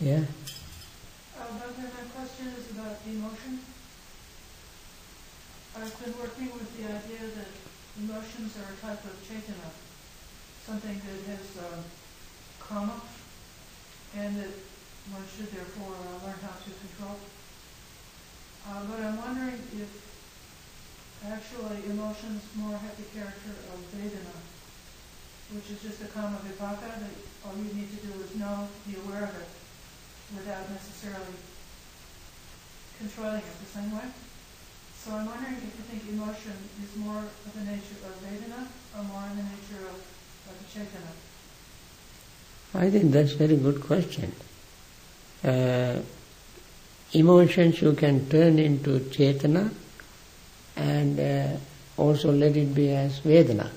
Yeah? Bhante, my question is about emotion. I've been working with the idea that emotions are a type of chaitana, something that has karma, and that one should therefore learn how to control. But I'm wondering if actually emotions more have the character of Vedana, which is just a karma vipaka, that all you need to do is know, be aware of it, without necessarily controlling it the same way. So I'm wondering if you think emotion is more of the nature of Vedana or more in the nature of the Chaitana? I think that's a very good question. Emotions you can turn into Chaitana and also let it be as Vedana.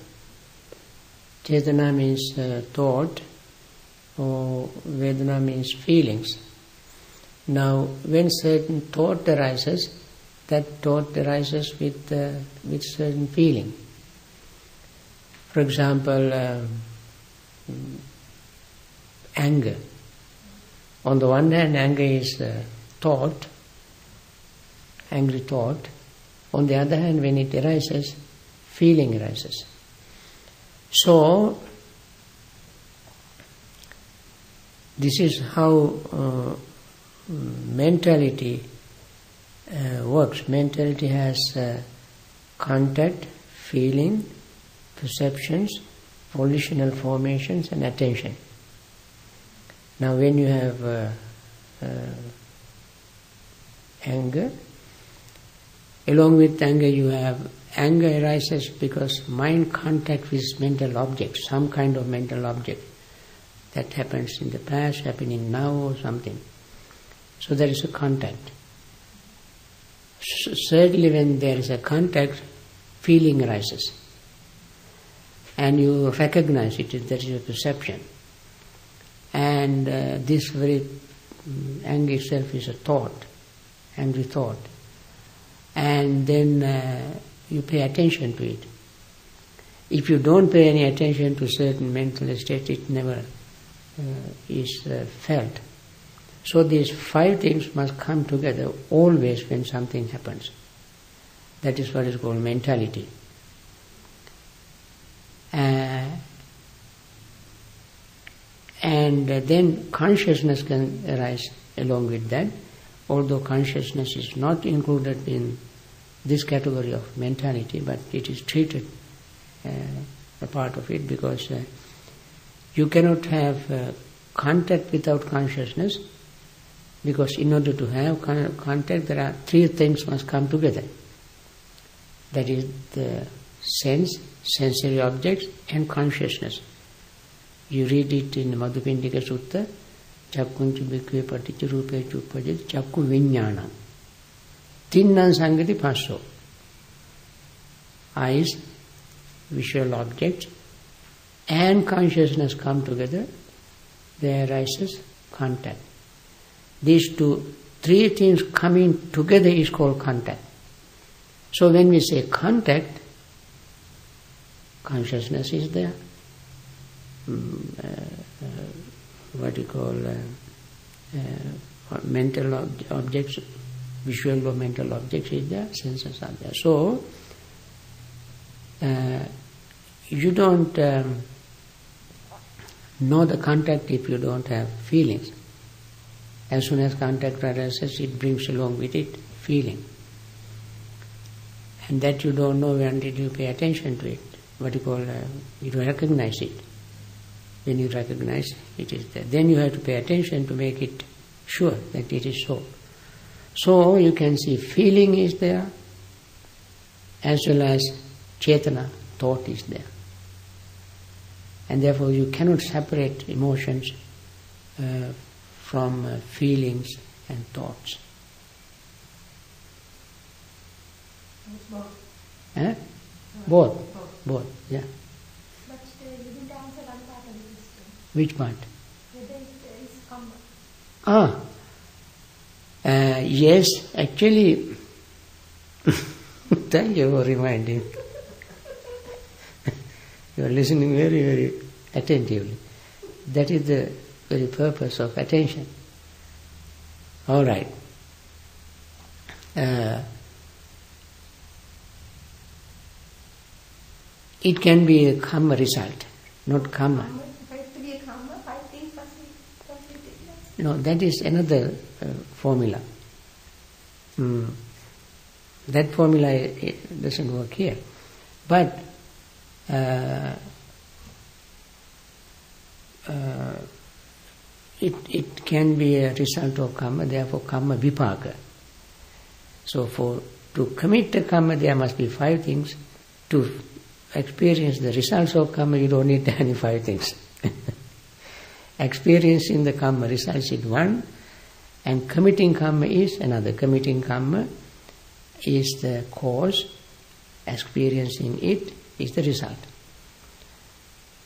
Chaitana means thought, or Vedana means feelings. Now, when certain thought arises, that thought arises with certain feeling. For example, anger. On the one hand, anger is thought, angry thought. On the other hand, when it arises, feeling arises. So, this is how mentality works. Mentality has contact, feeling, perceptions, volitional formations and attention. Now when you have anger, along with anger you have anger arises because mind contact with mental object, some kind of mental object that happens in the past, happening now or something. So there is a contact. Certainly when there is a contact, feeling arises. And you recognize it, there is a perception. And this very anger itself is a thought, angry thought. And then you pay attention to it. If you don't pay any attention to certain mental state, it never is felt. So these 5 things must come together always when something happens. That is what is called mentality. And then consciousness can arise along with that, although consciousness is not included in this category of mentality, but it is treated a part of it, because you cannot have contact without consciousness, because in order to have contact there are 3 things must come together. That is the sense, sensory objects and consciousness. You read it in Madhupindika Sutta, Chakkuncha bhikkhave paticca rupe chuppajit chakku viññānam. Tinnan sangati passo. Eyes, visual objects, and consciousness come together, there arises contact. These 3 things coming together is called contact. So when we say contact, consciousness is there. What you call mental objects, visual or mental objects is there, senses are there. So you don't know the contact if you don't have feelings. As soon as contact arises, it brings along with it feeling. And that you don't know until you pay attention to it. What you call, you recognize it. When you recognize, it is there. Then you have to pay attention to make it sure that it is so. So you can see feeling is there, as well as Chaitana, thought is there. And therefore you cannot separate emotions from feelings and thoughts. Both. Both, yeah. But you didn't answer one part of the question. Which part? Whether it is karma. Yes, actually, thank you for reminding. You are listening very, very attentively. That is the very purpose of attention. All right. It can be a karma result, not karma. For it to be a karma, 5 things must be completed. No, that is another formula. That formula doesn't work here. But it can be a result of karma, therefore karma vipaka. So to commit the karma, there must be 5 things. To experience the results of karma, you don't need any 5 things. Experiencing the karma results is one, and committing karma is another. Committing karma is the cause, experiencing it is the result.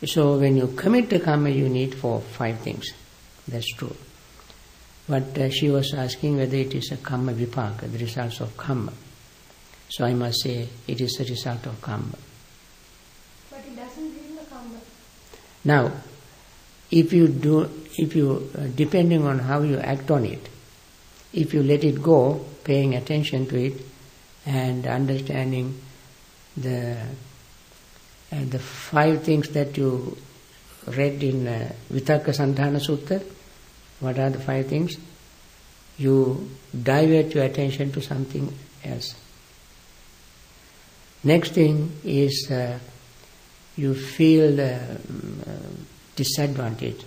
So when you commit the karma, you need 5 things. That's true. But she was asking whether it is a karma vipaka, the results of karma. So I must say it is a result of karma. But it doesn't bring the karma. Now, depending on how you act on it, if you let it go, paying attention to it and understanding the 5 things that you read in Vitakka Sandhana Sutta, what are the 5 things? You divert your attention to something else. Next thing is you feel disadvantage,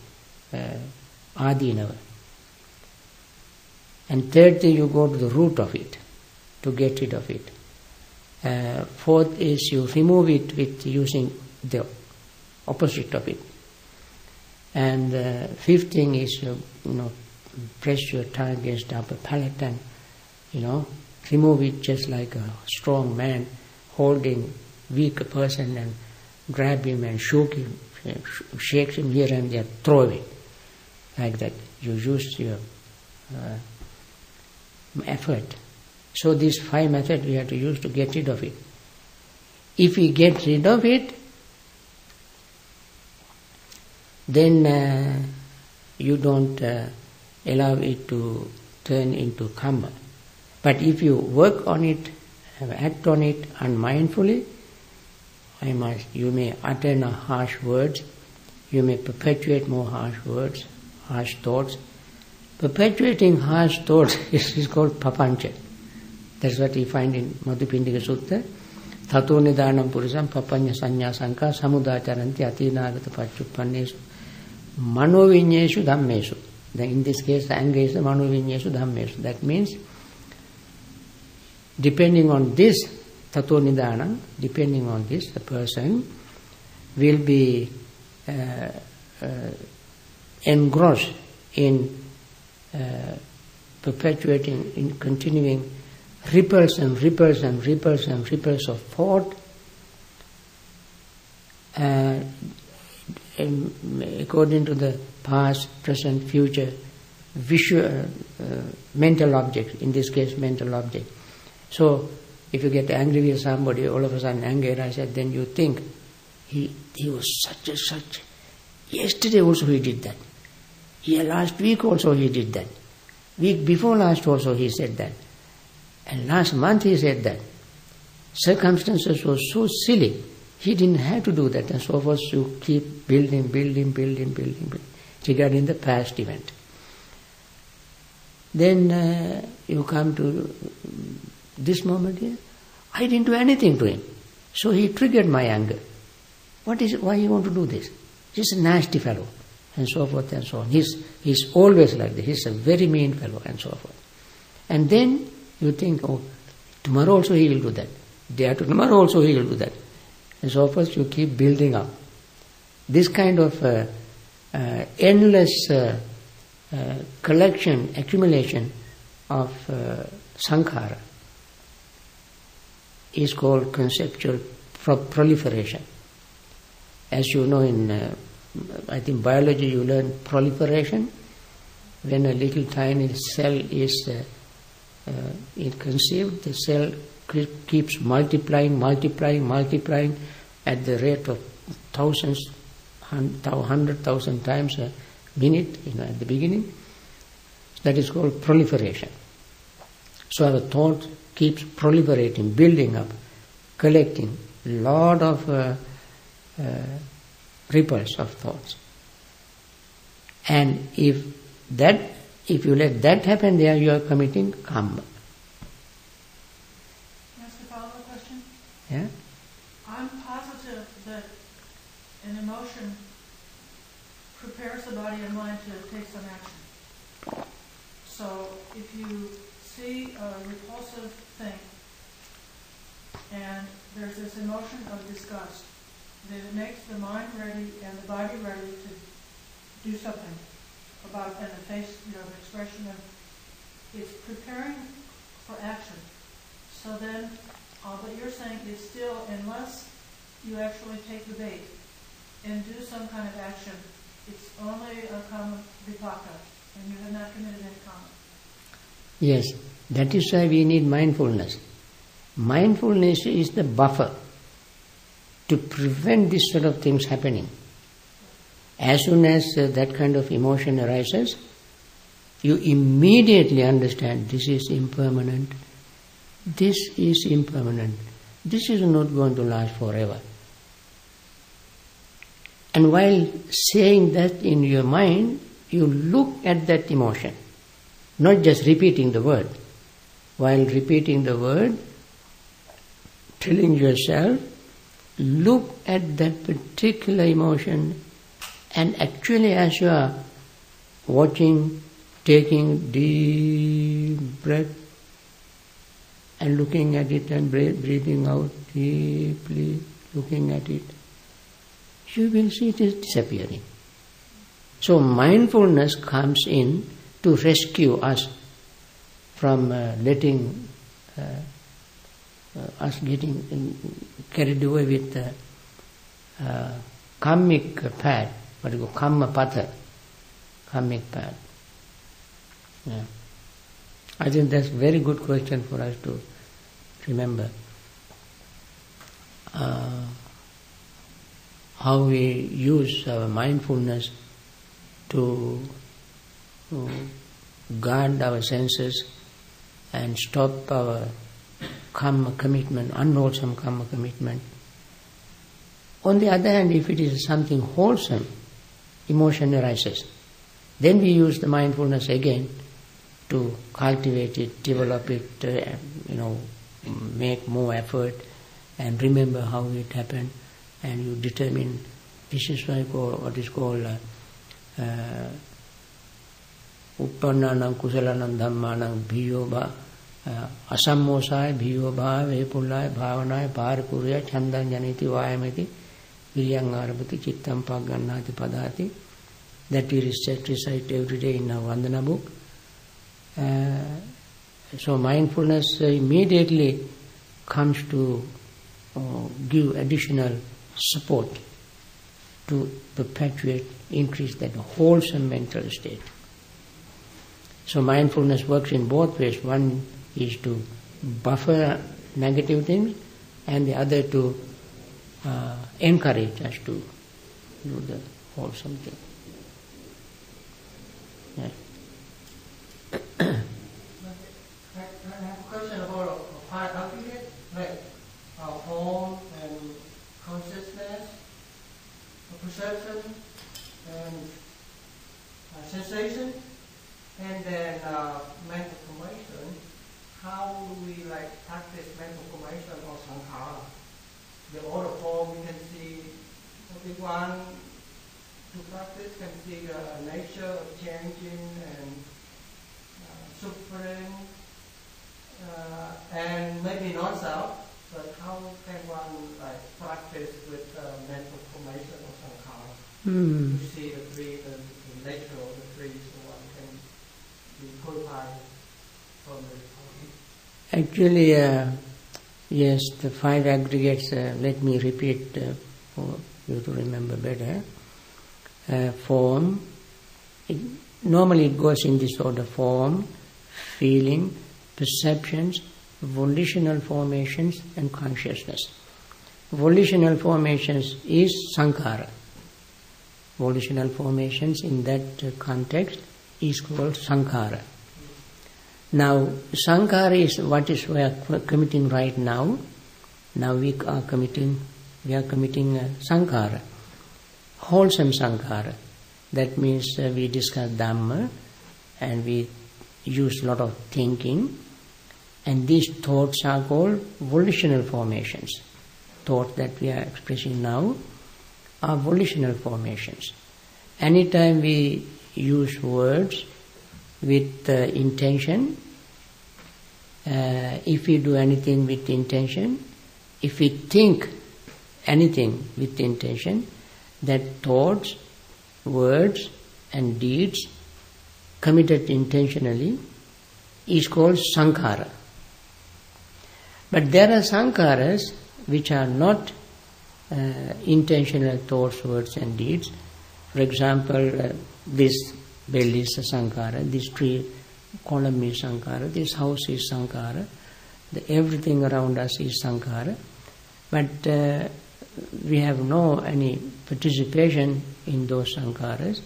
adinava. And third thing, you go to the root of it, to get rid of it. Fourth is you remove it with using the opposite of it. And fifth thing is press your tongue against the upper palate and remove it just like a strong man holding weaker person and grab him and shake him here and there, throw it like that. You use your effort. So these 5 methods we have to use to get rid of it. If we get rid of it, then you don't allow it to turn into karma. But if you work on it, act on it unmindfully, you may utter harsh words, you may perpetuate more harsh words, harsh thoughts. Perpetuating harsh thoughts is called papancha. That's what we find in Madhupindika Sutta. Tato nidanam purisam papanya sanya sanka samudacharanti atinagata pachuppannesu manovinyeshu dhammesu. Then in this case, the anger is the manovinyeshu dhammesu. That means, depending on this, tato nidana, depending on this, the person will be engrossed in perpetuating, in continuing ripples of thought, according to the past, present, future, visual, mental object, in this case mental object. So, if you get angry with somebody, all of a sudden anger arises, then you think, he was such and such. Yesterday also he did that. Last week also he did that. Week before last also he said that. And last month he said that. Circumstances were so silly, he didn't have to do that. And so forth, you keep building regarding the past event. Then you come to this moment here. I didn't do anything to him. So he triggered my anger. Why you want to do this? He's a nasty fellow. And so forth and so on. He's always like this. He's a very mean fellow and so forth. And then you think, tomorrow also he will do that. Day after tomorrow also he will do that. And so forth, you keep building up. This kind of endless accumulation of sankhara is called conceptual proliferation. As you know, in I think biology you learn proliferation. When a little tiny cell is conceived, the cell keeps multiplying at the rate of 100,000 times a minute, at the beginning. That is called proliferation. So our thought keeps proliferating, building up, collecting a lot of ripples of thoughts. And if you let that happen, there you are committing karma. Ask a follow-up question? Yeah? I'm positive that an emotion prepares the body and mind to take some action. So if you see a repulsive thing and there's this emotion of disgust, then it makes the mind ready and the body ready to do something about it, and the face, the expression of it's preparing for action. So then, but you're saying it's still, unless you actually take the bait and do some kind of action, it's only a karma vipaka, and you have not committed any karma. Yes, that is why we need mindfulness. Mindfulness is the buffer to prevent this sort of things happening. As soon as that kind of emotion arises, you immediately understand this is impermanent, this is impermanent, this is not going to last forever. And while saying that in your mind, you look at that emotion, not just repeating the word. While repeating the word, telling yourself, look at that particular emotion, and actually as you are watching, taking deep breath and looking at it and breathing out deeply, looking at it, you will see it is disappearing. So mindfulness comes in to rescue us from letting us getting carried away with the karmic path, what you call karma patha, karmic path. Yeah. I think that's a very good question for us to remember. How we use our mindfulness to guard our senses and stop our karma commitment, unwholesome karma commitment. On the other hand, if it is something wholesome, emotion arises. Then we use the mindfulness again to cultivate it, develop it, make more effort and remember how it happened, and you determine this is what is called uppannānaṁ kusalanam dhammanam bhiyo asammosāya bhiyo bhāve pullāya bhavanāya pārikurya chandam janiti vāyamati viryam ārabhati cittam paggannāti padāti. That we recite every day in our Vandana book. So mindfulness immediately comes to give additional support to perpetuate, increase that wholesome mental state. So mindfulness works in both ways. One is to buffer negative things, and the other to encourage us to do the wholesome thing. Yeah. I have a question about five aggregates, like form and consciousness, perception and sensation, and then mental formation. How do we practice mental formation or sankhara? The order form we can see, everyone to practice can see the nature of changing and suffering, and maybe not so, but how can one practice with mental formation or sankhara? To see the three, the nature of the three, so one can be purified from the Actually, yes, the five aggregates, let me repeat for you to remember better. Form, normally it goes in this order: form, feeling, perceptions, volitional formations and consciousness. Volitional formations is sankhara. Volitional formations in that context is called sankhara. Now, sankhara is what is we are committing right now. Now we are committing sankhara, wholesome sankhara. That means we discuss Dhamma and we use a lot of thinking, and these thoughts are called volitional formations. Thoughts that we are expressing now are volitional formations. Anytime we use words with intention, if we do anything with intention, if we think anything with intention, that thoughts, words and deeds committed intentionally is called sankhara. But there are sankharas which are not intentional thoughts, words and deeds. For example, this bell is a sankhara, this tree column is sankhara, this house is sankhara, everything around us is sankhara. But we have no any participation in those sankharas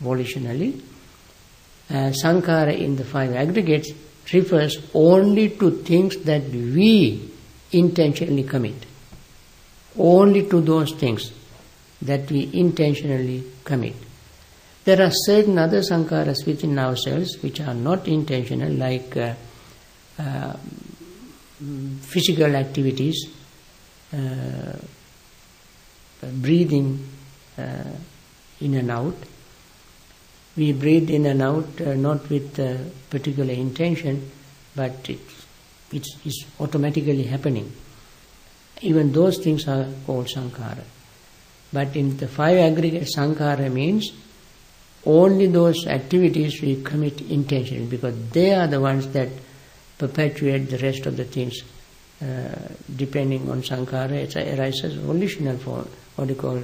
volitionally. Sankhara in the five aggregates refers only to things that we intentionally commit. Only to those things that we intentionally commit. There are certain other sankharas within ourselves which are not intentional, like physical activities, breathing in and out. We breathe in and out not with particular intention, but it's automatically happening. Even those things are called sankhara. But in the five aggregate, sankhara means only those activities we commit intentionally, because they are the ones that perpetuate the rest of the things. Depending on sankhara, it arises volitional form, what you call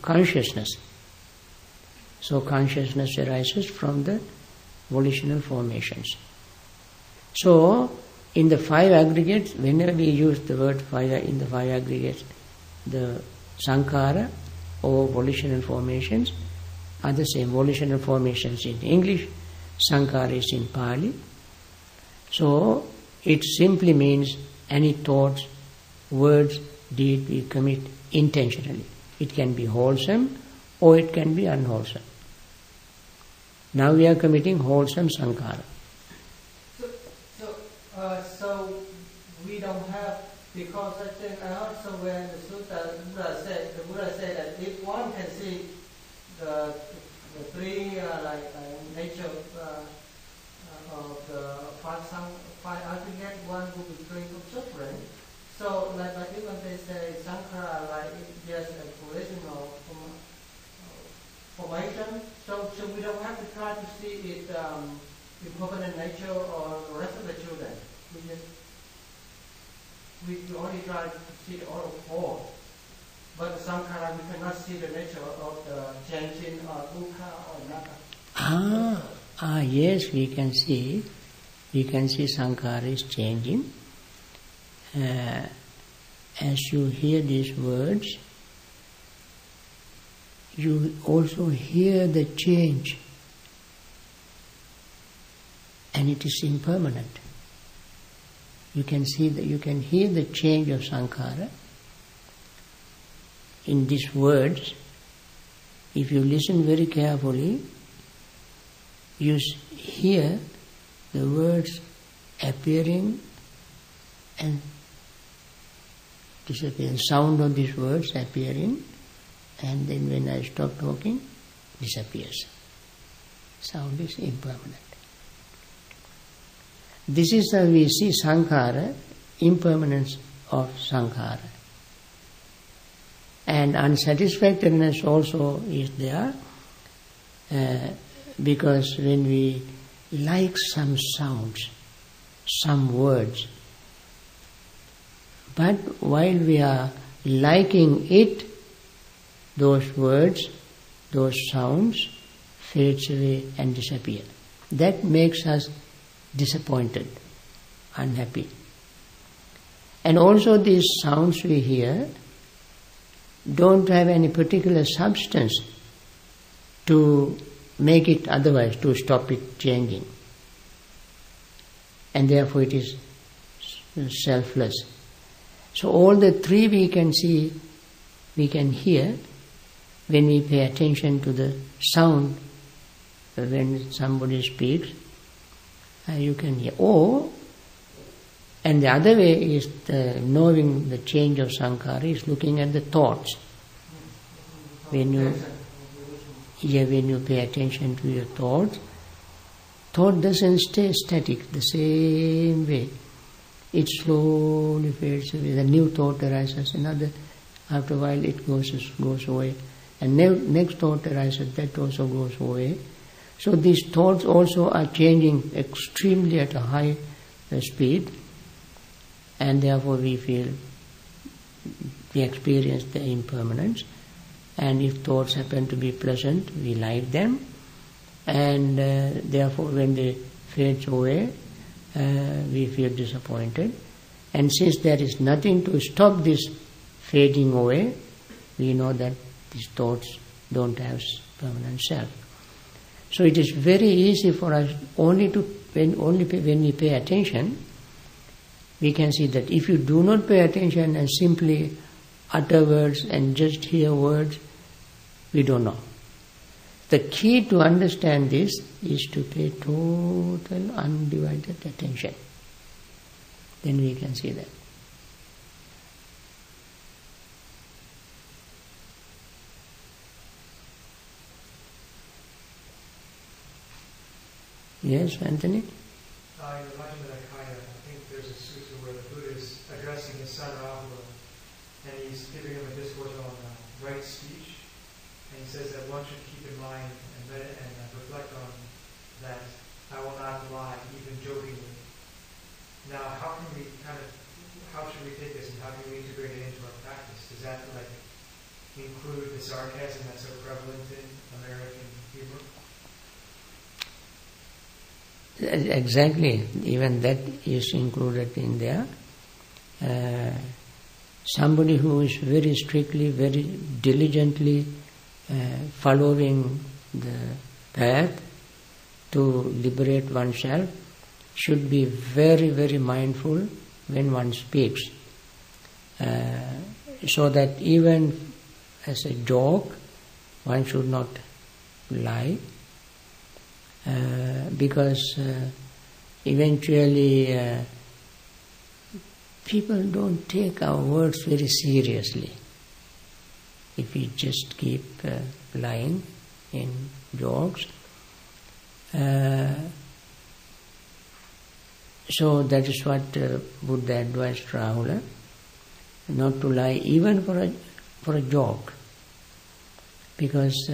consciousness. So consciousness arises from the volitional formations. So in the five aggregates, whenever we use the word fire in the five aggregates, the sankhara or volitional formations are the same. Volitional formations in English, sankhara is in Pali. So it simply means any thoughts, words, deed we commit intentionally. It can be wholesome or it can be unwholesome. Now we are committing wholesome sankhara. So we don't have, because I think I heard somewhere in the sutta, the Buddha said that if one can see the three nature of the five aggregate, one will be free from suffering. So like even they say sankhara, like just a volitional formation. So we don't have to try to see it impermanent nature or the rest of the children. We only try to see the all of four. But the sankhara, we cannot see the nature of the changing or dukkha or anatta. Yes, we can see. We can see sankhara is changing. As you hear these words, you also hear the change, and it is impermanent. You can see that, you can hear the change of sankhara in these words. If you listen very carefully, you hear the words appearing and disappearing. Sound of these words appearing, and then when I stop talking, disappears. Sound is impermanent. This is how we see sankhara, impermanence of sankhara. And unsatisfactoriness also is there, because when we like some sounds, some words, but while we are liking it, those words, those sounds fades away and disappear. That makes us disappointed, unhappy. And also these sounds we hear don't have any particular substance to make it otherwise to stop it changing. And therefore it is selfless. So all the three we can see, we can hear when we pay attention to the sound when somebody speaks, you can hear. And the other way is knowing the change of sankhara is looking at the thoughts. When you pay attention to your thoughts, thought doesn't stay static the same way. It slowly fades away. The new thought arises, after a while it goes away. And next thought arises, that also goes away. So these thoughts also are changing extremely at a high speed, and therefore we experience the impermanence. And if thoughts happen to be pleasant, we like them, and therefore when they fade away, we feel disappointed. And since there is nothing to stop this fading away, we know that these thoughts don't have permanent self. So it is very easy for us when we pay attention, we can see that if you do not pay attention and simply utter words and just hear words, we don't know. The key to understand this is to pay total undivided attention. Then we can see that. Yes, Anthony? In the Bhagavad, I think there's a sutta where the Buddha is addressing his son Rahula, and he's giving him a discourse on right speech, and he says that one should keep in mind and reflect on that I will not lie, even jokingly. Now, how should we take this, and how can we integrate it into our practice? Does that include the sarcasm that's so prevalent in American humor? Exactly, even that is included in there. Somebody who is very strictly, very diligently following the path to liberate oneself should be very, very mindful when one speaks. So that even as a joke, one should not lie. Because eventually people don't take our words very seriously if we just keep lying in jokes. So that is what Buddha advised Rahula, not to lie even for a joke, because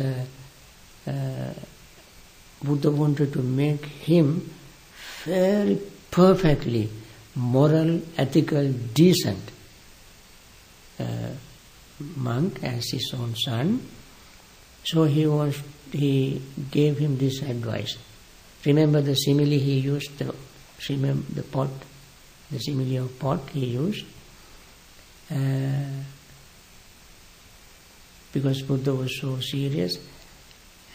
Buddha wanted to make him very perfectly moral, ethical, decent monk as his own son. So he gave him this advice. Remember the simile he used, the simile of pot he used, because Buddha was so serious.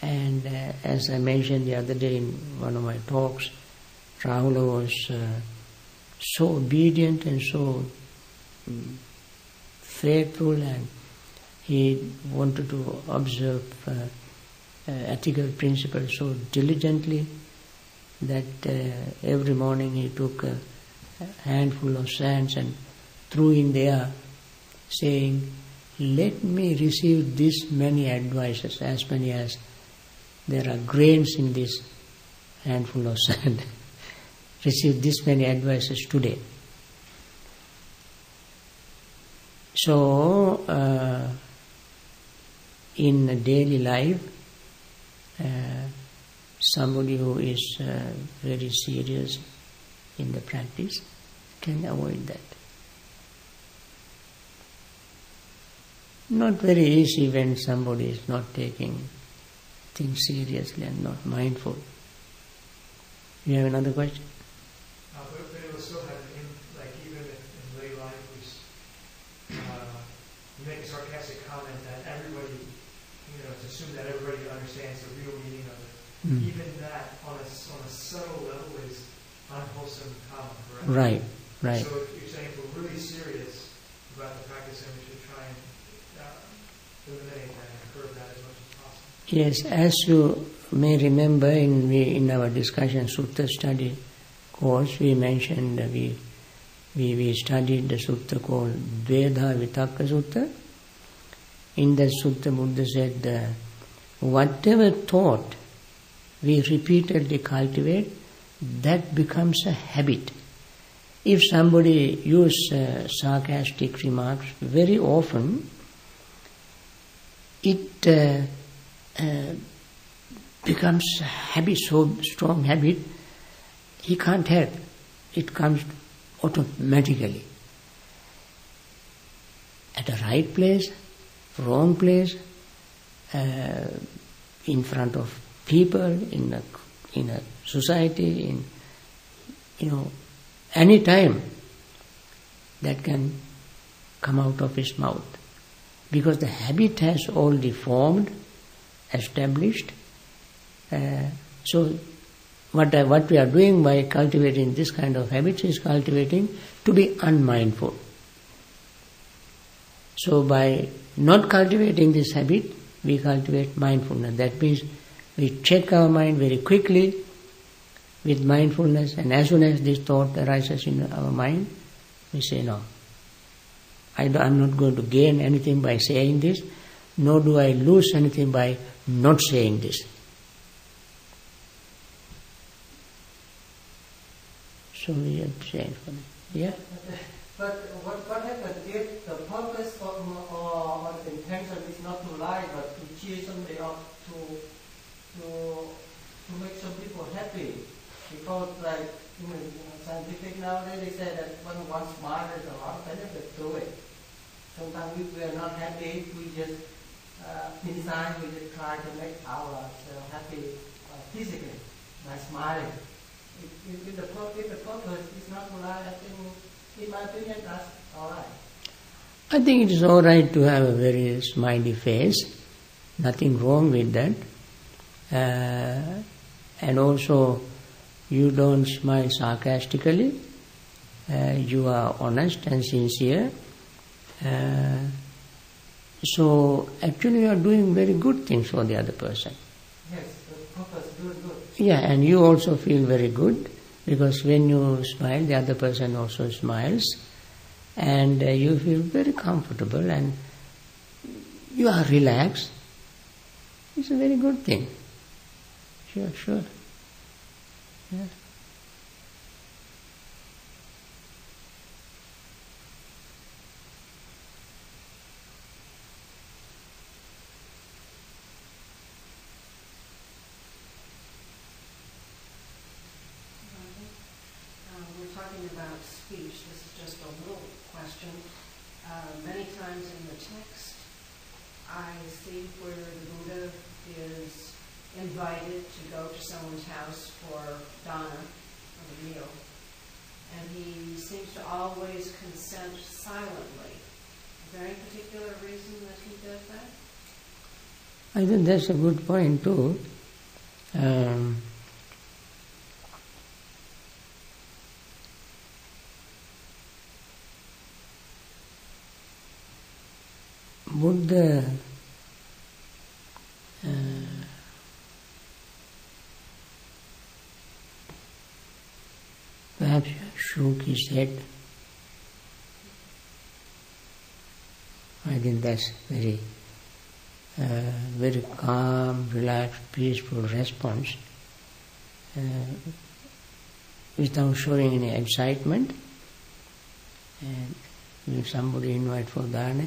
And as I mentioned the other day in one of my talks, Rahula was so obedient and so faithful, and he wanted to observe ethical principles so diligently that every morning he took a handful of sands and threw in the air, saying, "Let me receive this many advices, as many as there are grains in this handful of sand. Receive this many advices today." So, in a daily life, somebody who is very serious in the practice can avoid that. Not very easy when somebody is not taking things seriously and not mindful. You have another question? But it will still have even in lay life, you make a sarcastic comment that everybody, to assume that everybody understands the real meaning of it. even that on a subtle level is unwholesome karma, correct? Right, right. So if you're saying if we're really serious about the practice, then we should try and eliminate that and curb that as much as possible. Yes, as you may remember in our discussion Sutta study course, we mentioned we studied the sutta called Dvedha Vitakka Sutta. In that sutta, Buddha said, whatever thought we repeatedly cultivate, that becomes a habit. If somebody uses sarcastic remarks very often, it becomes a habit, so strong habit, he can't help. It comes automatically. At the right place, wrong place, in front of people, in a society, any time that can come out of his mouth. Because the habit has already formed, established. So what we are doing by cultivating this kind of habits is cultivating to be unmindful. So by not cultivating this habit, we cultivate mindfulness. That means we check our mind very quickly with mindfulness, and as soon as this thought arises in our mind, we say, no, I'm not going to gain anything by saying this, nor do I lose anything by not saying this. So we abstain from it. Yeah? But what happens if the purpose or the intention is not to lie, but to cheer somebody up, to make some people happy? Because like scientific nowadays they say that when one smiles, there's a lot of benefit to it. Sometimes we are not happy, we just inside we just try to make ourselves happy physically by smiling. If the purpose is not to lie, I think, in my opinion, that's all right. I think it is all right to have a very smiley face. Nothing wrong with that. And also, you don't smile sarcastically. You are honest and sincere. So, actually you are doing very good things for the other person. Yes, the purpose is good. Yeah, and you also feel very good, because when you smile, the other person also smiles, and you feel very comfortable and you are relaxed. It's a very good thing. Sure. Yeah. We're talking about speech. This is just a little question. Many times in the text, I see where the Buddha is invited to go to someone's house for dana, or the meal, and he seems to always consent silently. Is there any particular reason that he does that? I think that's a good point too. Buddha perhaps shook his head. I think that's very calm, relaxed, peaceful response, without showing any excitement. And if somebody invite for dana,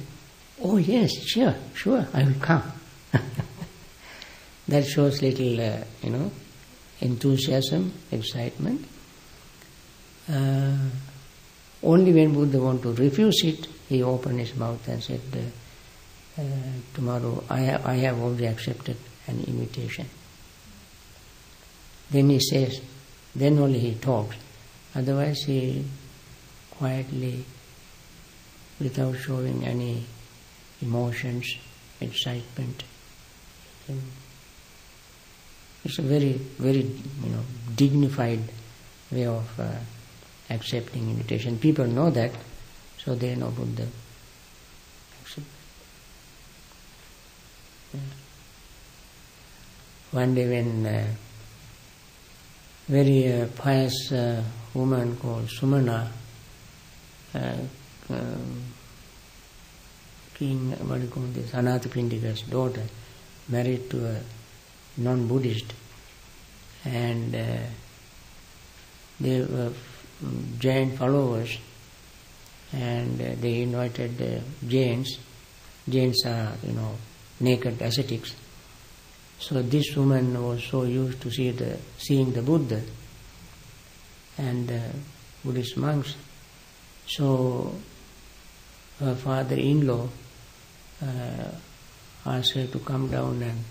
oh yes, sure, I will come. That shows little, enthusiasm, excitement. Only when Buddha wanted to refuse it, he opened his mouth and said, tomorrow I have already accepted an invitation. Then he says, then only he talks. Otherwise he quietly, without showing any emotions, excitement, It's a very, very, dignified way of accepting invitation. People know that, so they know Buddha. One day when very pious woman called Sumana, King, what do you call this, Anathapindika's daughter, married to a non-Buddhist, and they were Jain followers, and they invited Jains. Jains are, naked ascetics. So this woman was so used to seeing the Buddha and Buddhist monks. So her father-in-law asked her to come down and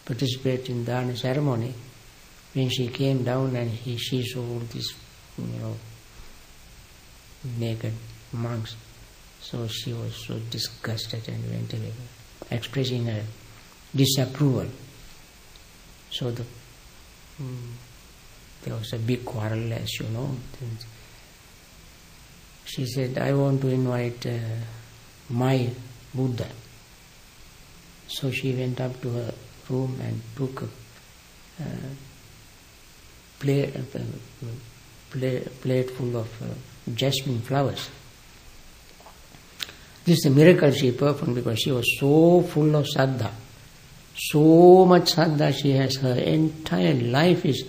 participate in the dana ceremony. When she came down and she saw all these, naked monks, so she was so disgusted and went away, expressing her disapproval. So there was a big quarrel, as you know. She said, I want to invite my Buddha. So she went up to her room and took a plate full of jasmine flowers. This is a miracle she performed because she was so full of saddha. So much saddha she has, her entire life is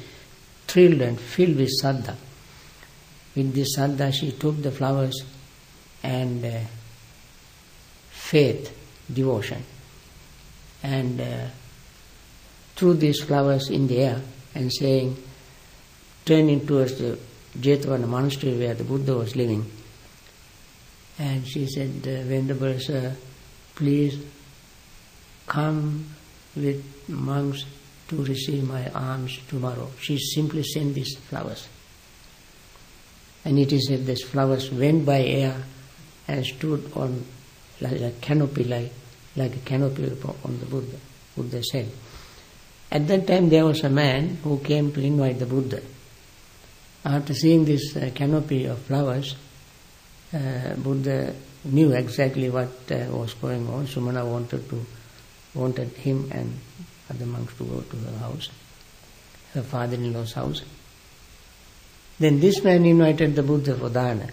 thrilled and filled with saddha. With this saddha she took the flowers and faith, devotion, and threw these flowers in the air and saying, turning towards the Jetavana monastery where the Buddha was living. And she said, Venerable Sir, please come with monks to receive my alms tomorrow. She simply sent these flowers. And it is said these flowers went by air and stood on like a canopy, like a canopy on the Buddha. Buddha said. At that time there was a man who came to invite the Buddha. After seeing this canopy of flowers, Buddha knew exactly what was going on. Sumana wanted him and other monks to go to her house, her father-in-law's house. Then this man invited the Buddha for dana.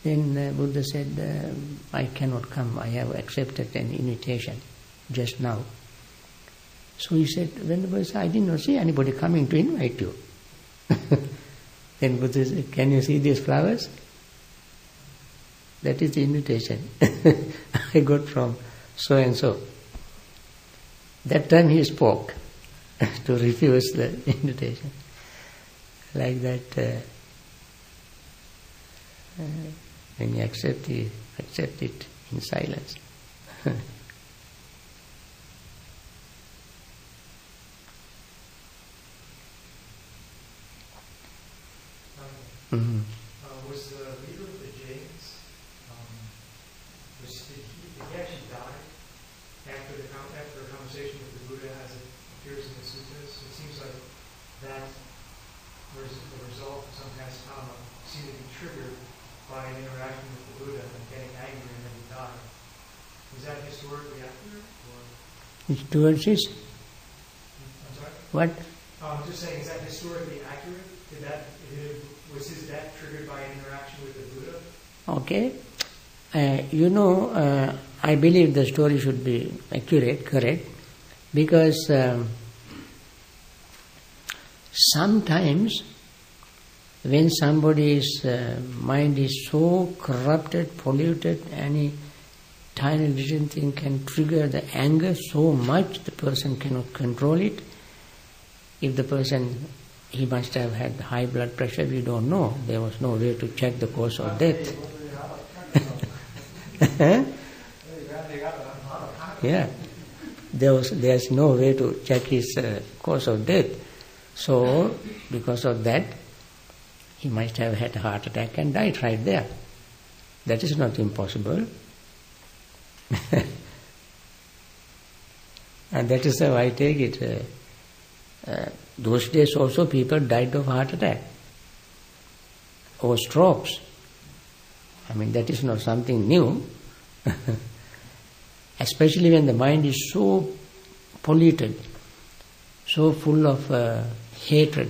Then Buddha said, I cannot come, I have accepted an invitation just now. So he said, Venerable Sir, I did not see anybody coming to invite you. Then Buddha said, can you see these flowers? That is the invitation I got from so and so. That time he spoke to refuse the invitation. Like that, when you accept it in silence. Mm-hmm. Was the leader of the Jains, did he actually die after a conversation with the Buddha as it appears in the suttas? It seems like that the result of some past karma seemed to be triggered by an interaction with the Buddha and getting angry and then he died. Is that historically accurate? Historically? I'm sorry? What? I'm just saying, is that historically accurate? Was his death triggered by an interaction with the Buddha? Okay. I believe the story should be accurate, correct, because sometimes when somebody's mind is so corrupted, polluted, any tiny little thing can trigger the anger so much the person cannot control it. If the person, he must have had high blood pressure, we don't know. There was no way to check the cause of death. Yeah, there's no way to check his cause of death. So, because of that, he must have had a heart attack and died right there. That is not impossible. And that is how I take it. those days also people died of heart attack or strokes. I mean, that is not something new. Especially when the mind is so polluted, so full of hatred,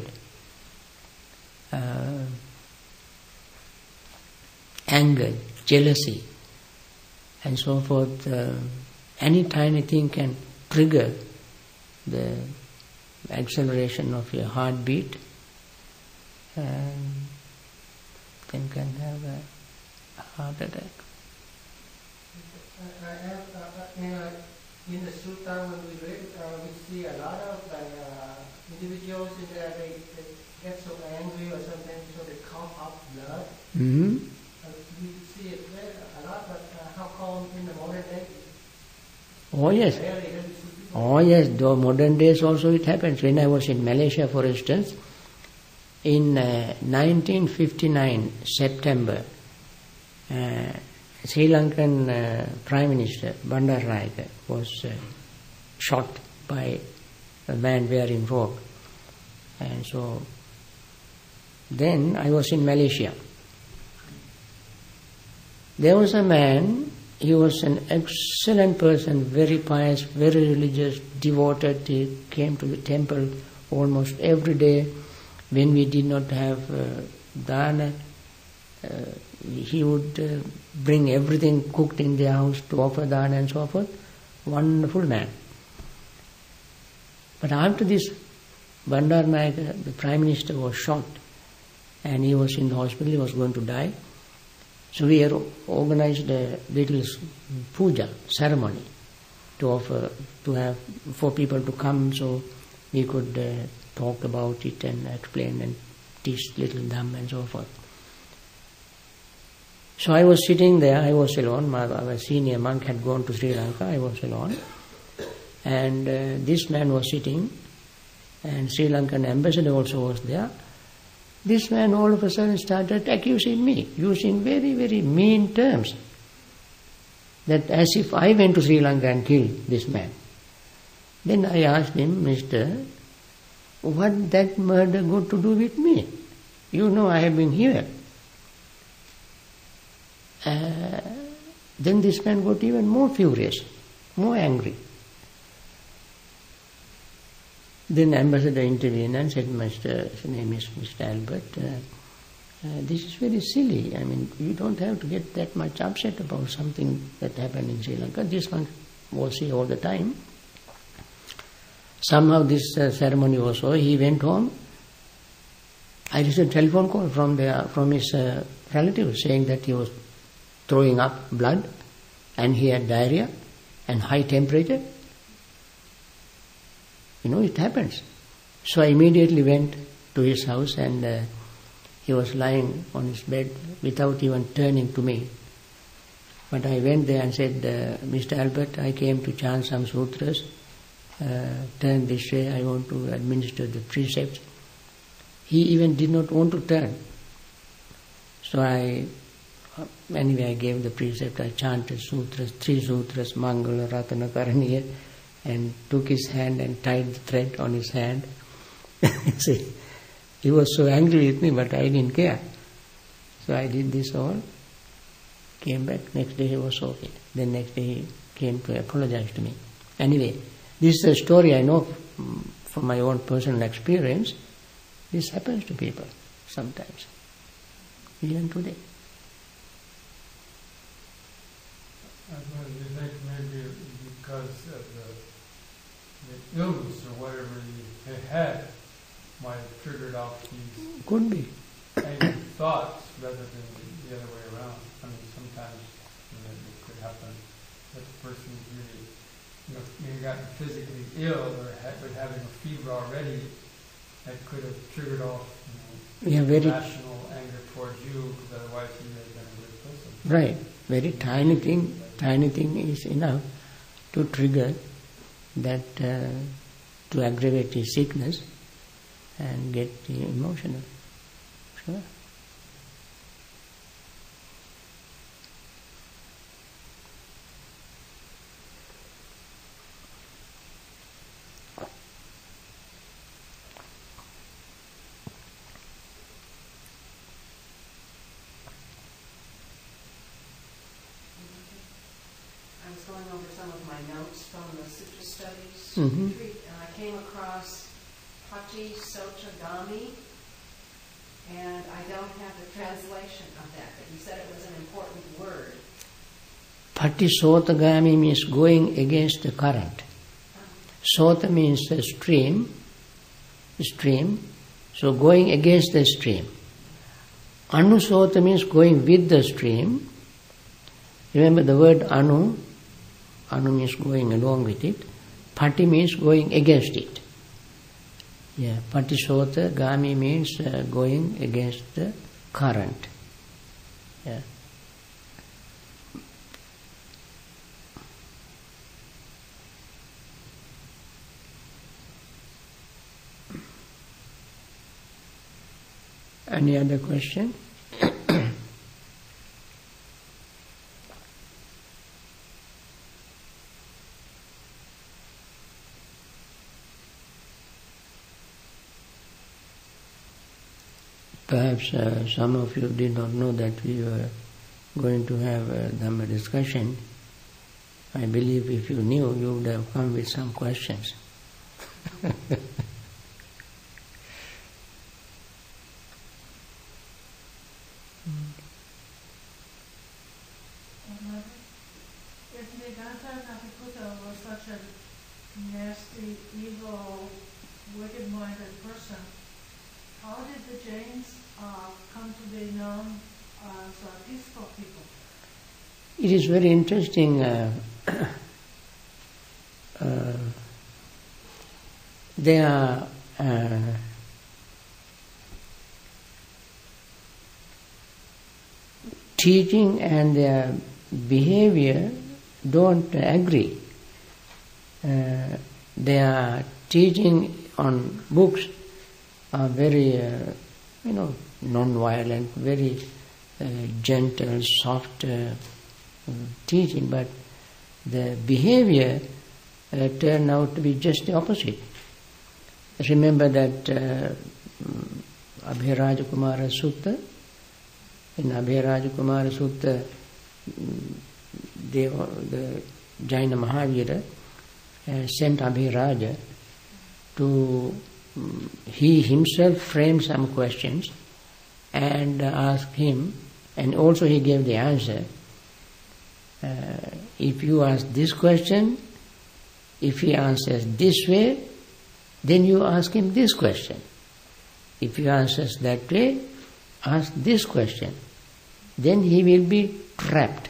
anger, jealousy, and so forth. Any tiny thing can trigger the acceleration of your heartbeat, and then can have a heart attack. In the sutta, when we read, we see a lot of individuals in there, they get so angry or something, so they cough up blood. Mm-hmm. We see it a lot, but how come in the modern day? Oh yes. Oh yes, the modern days also it happens. When I was in Malaysia, for instance, in 1959, September, Sri Lankan Prime Minister Bandaranaike was shot by a man wearing robe. And so then I was in Malaysia. There was a man, he was an excellent person, very pious, very religious, devoted. He came to the temple almost every day. When we did not have dana, he would bring everything cooked in the house to offer dana and so forth. Wonderful man. But after this, Bandaranaike, the Prime Minister, was shot and he was in the hospital, he was going to die. So we organized a little puja ceremony to offer, to have, for people to come so we could talk about it and explain and teach little Dhamma and so forth. So I was sitting there, I was alone, our senior monk had gone to Sri Lanka, I was alone. And this man was sitting, and Sri Lankan ambassador also was there. This man all of a sudden started accusing me, using very, very mean terms. That as if I went to Sri Lanka and killed this man. Then I asked him, Mister, what that murder got to do with me? You know I have been here. Then this man got even more furious, more angry. Then ambassador intervened and said, his name is Mr. Albert, this is very silly. I mean, you don't have to get that much upset about something that happened in Sri Lanka. This one was here all the time. Somehow this ceremony was over. He went home. I received a telephone call from his relatives saying that he was throwing up blood and he had diarrhea and high temperature. You know, it happens. So I immediately went to his house and he was lying on his bed without even turning to me. But I went there and said, Mr. Albert, I came to chant some sutras. Turn this way, I want to administer the precepts. He even did not want to turn. So anyway, I gave the precept, I chanted sutras, 3 sutras, Gunaratana, Karaniya, and took his hand and tied the thread on his hand. See, he was so angry with me, but I didn't care. So I did this all, came back, next day he was okay. Then next day he came to apologize to me. Anyway, this is a story I know from my own personal experience. This happens to people sometimes, even today. You think maybe because of the illness or whatever you had might have triggered off these Could be. angry thoughts rather than the other way around. I mean, sometimes it could happen that the person is really, maybe gotten physically ill or having a fever already, that could have triggered off irrational anger towards you, because otherwise you may have been a good person. Right. Very tiny thing is enough to trigger that, to aggravate his sickness and get emotional. Sure. Mhm. And I came across Pati Sotagami, and I don't have the translation of that, but he said it was an important word. Patisotagami means going against the current. Sota means the stream, so going against the stream. Anusota means going with the stream. Remember the word anu means going along with it. Pati means going against it. Yeah, patisota gami means going against the current. Yeah. Any other question? Perhaps some of you did not know that we were going to have a Dhamma discussion. I believe if you knew, you would have come with some questions. If Niganta was such a nasty, evil, wicked-minded person, how did the Jains come to be known as peaceful people? It is very interesting. They are teaching and their behavior don't agree. Their teaching on books are very, non-violent, very gentle, soft teaching, but the behavior turned out to be just the opposite. Remember that Abhiraj Kumara Sutta? In Abhiraj Kumara Sutta, the Jaina Mahavira sent Abhiraja to, he himself framed some questions and asked him, and also he gave the answer. If you ask this question, if he answers this way, then you ask him this question. If he answers that way, ask this question. Then he will be trapped.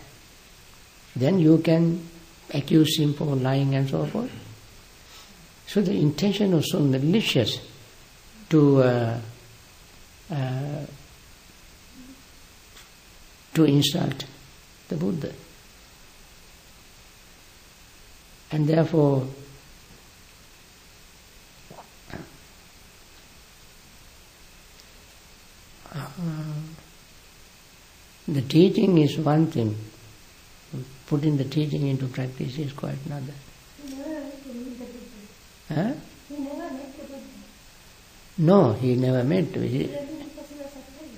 Then you can accuse him for lying and so forth. So the intention was so malicious to insult the Buddha. And therefore, the teaching is one thing. Putting the teaching into practice is quite another. He never met the Buddha. Huh? He never met the Buddha. No, he never met. Maybe because he was afraid.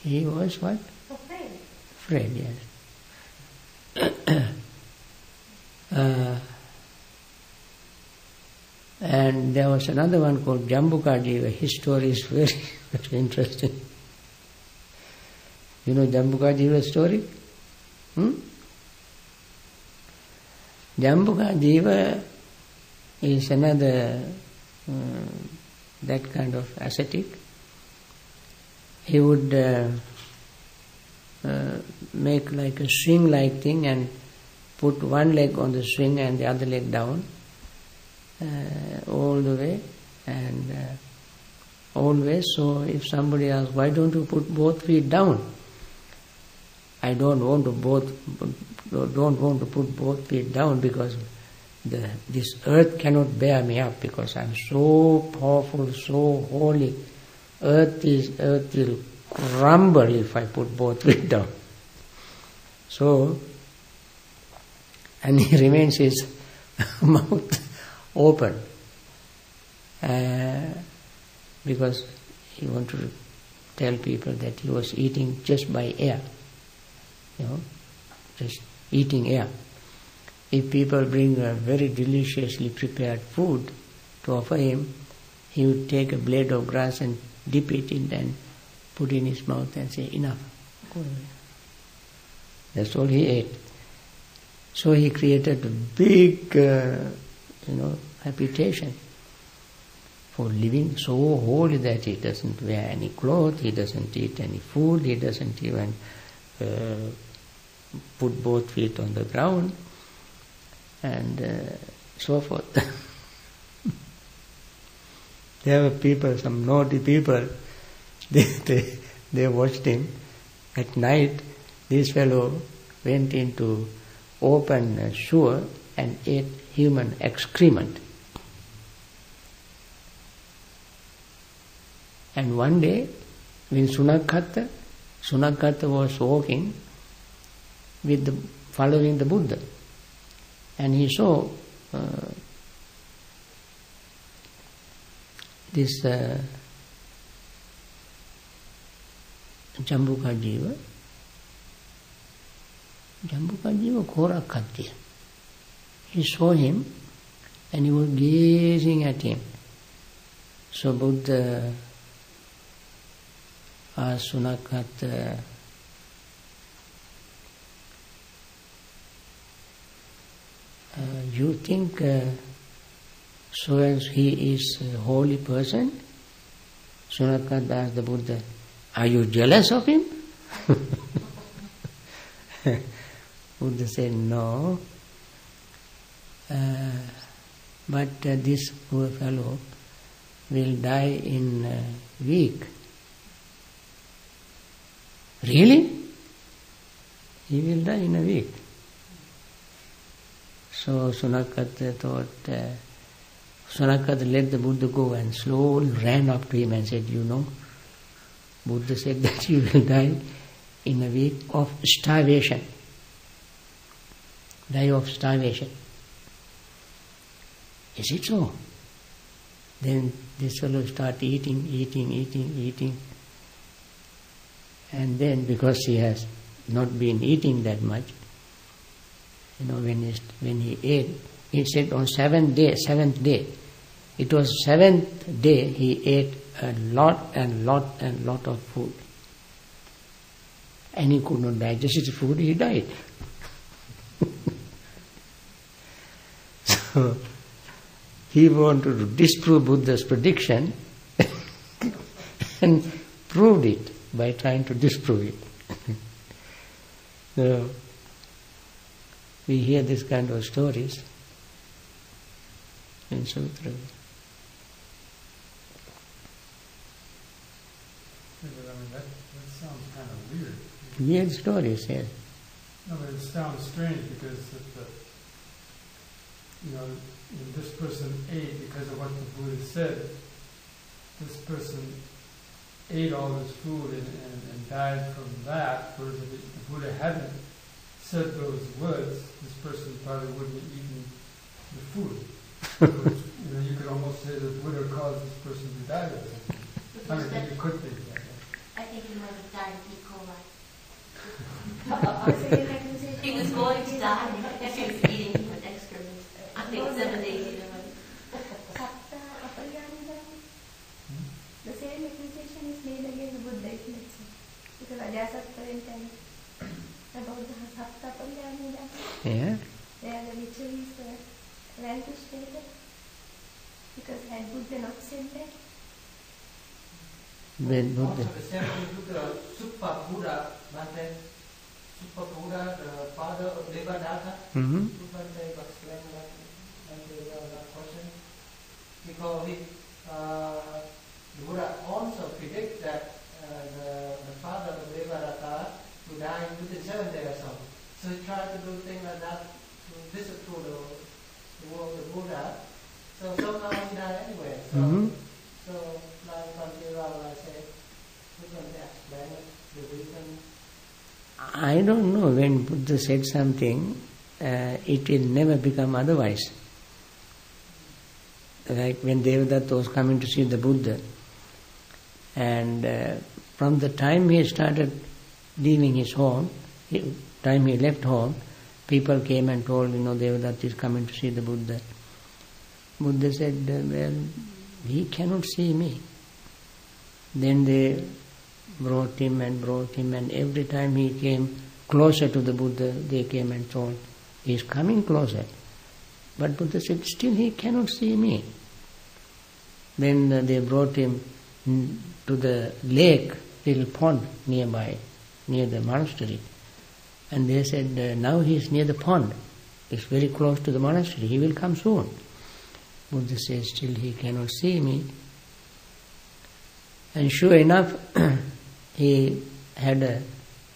He was what? Afraid. Afraid, yes. And there was another one called Jambukajiva. His story is very, very interesting. You know Jambukajiva's story? Jambukajiva is another that kind of ascetic. He would make like a swing-like thing and put one leg on the swing and the other leg down all the way and always. So if somebody asks, why don't you put both feet down? I don't want to put both feet down because this earth cannot bear me up because I'm so powerful, so holy. Earth will crumble if I put both feet down. So, and he remains his mouth open because he wanted to tell people that he was eating just by air, just eating air. if people bring a very deliciously prepared food to offer him, he would take a blade of grass and dip it in and put in his mouth and say, enough, go away. That's all he ate. So he created a big, reputation for living so holy that he doesn't wear any clothes, he doesn't eat any food, he doesn't even put both feet on the ground, and so forth. There were people, some naughty people, they watched him. At night, this fellow went into open sewer and ate human excrement. And one day, when Sunakata was walking following the Buddha, and he saw this Jambuka Jiva Kora Katya. He saw him and he was gazing at him. So Buddha asked Sunakata, you think so as he is a holy person? Sunakata asked the Buddha, are you jealous of him? Buddha said, no. But this poor fellow will die in a week. Really? He will die in a week. So Sunakata thought, Sunakata let the Buddha go and slowly ran up to him and said, Buddha said that you will die in a week of starvation. Die of starvation. Is it so? Then this fellow started eating. And then because he has not been eating that much, when he ate, he said on seventh day, it was seventh day he ate a lot of food. And he could not digest his food, he died. So he wanted to disprove Buddha's prediction and proved it by trying to disprove it. So we hear this kind of stories in Sutra. That sounds kind of weird. Weird stories, yes. No, but it sounds strange because this person ate because of what the Buddha said. This person ate all this food and died from that, whereas if the Buddha hadn't said those words, this person probably wouldn't have eaten the food. So you could almost say the Buddha caused this person to die or something. I mean, you could think that. I think he might have died of E. coli. He was going to die if he was eating human excrement. I think 7 days either way. The same accusation is made against the Buddha, isn't it? Because Ajasattva about the Sapta Paryamida. Yeah. There the rituals were vanquished later. Because had Buddha not said that? When Buddha. Also the same with the Super Buddha, Bhante. Super Buddha, the father of Devadatta. Mm-hmm. Bhante explained that question. Because the Buddha also predicts that the father of Devadatta will die within 7 days or so. So he tried to do things like that to disapprove the world of the Buddha. So somehow he died anyway. So like Bhante said, we can explain the reason. I don't know, when Buddha said something, it will never become otherwise. Like when Devadatta was coming to see the Buddha, and from the time he started leaving his home, time he left home, people came and told, Devadatta is coming to see the Buddha. Buddha said, well, he cannot see me. Then they brought him, and every time he came closer to the Buddha, they came and told, he is coming closer. But Buddha said, still he cannot see me. Then they brought him to the lake, little pond nearby, near the monastery. And they said, now he is near the pond. It's very close to the monastery. He will come soon. Buddha says, still he cannot see me. And sure enough, he had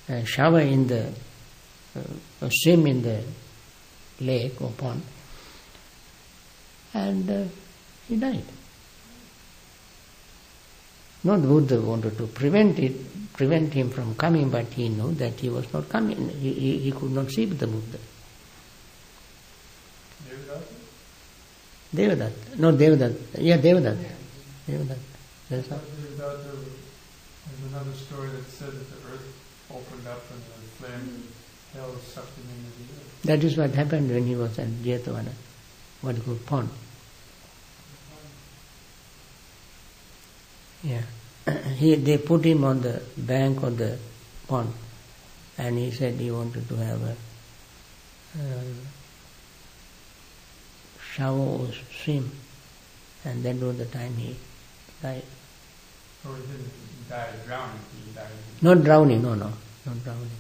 a shower in the, a swim in the lake or pond, and he died. Not Buddha wanted to prevent him from coming, but he knew that he was not coming. He could not see the Buddha. Devadatta? No, Devadatta. Yeah, Devadatta. Devadatta. That's all. There's another story that said that the earth opened up and the flame hell sucked him into the earth. That is what happened when he was at Jetavana, what you call pond. Yeah. They put him on the bank of the pond, and he said he wanted to have a shower or swim, and that was the time he died. Oh, he didn't die drowning, he died... Not drowning, no, not drowning.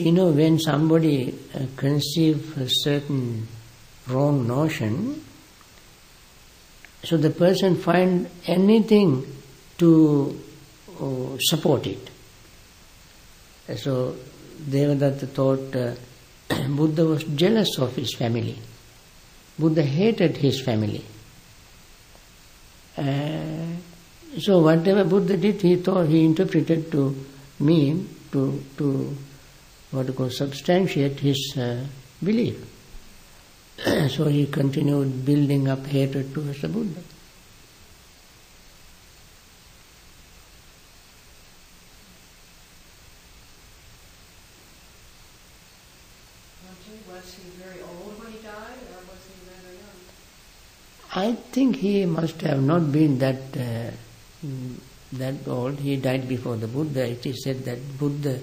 When somebody conceives a certain wrong notion, so the person finds anything to support it. So Devadatta thought Buddha was jealous of his family. Buddha hated his family. So whatever Buddha did, he interpreted to mean to substantiate his belief. So he continued building up hatred towards the Buddha. Was he very old when he died, or was he rather young? I think he must have not been that old. He died before the Buddha. It is said that Buddha,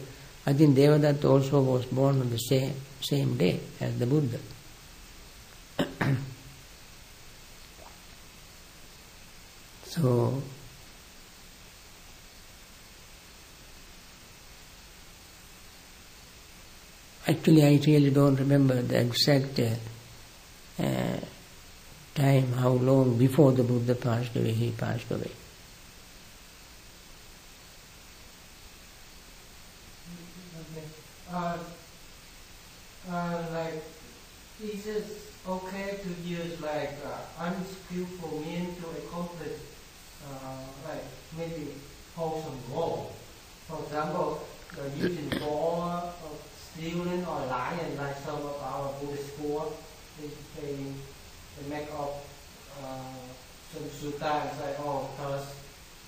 I think Devadatta also was born on the same day as the Buddha. So actually I really don't remember the exact time, how long before the Buddha passed away, he passed away. Like, is it okay to use like unskillful means to accomplish like maybe wholesome goal? For example, using ball, stealing or lying, like some of our Buddhist schools, they make up some sutta and say, oh, because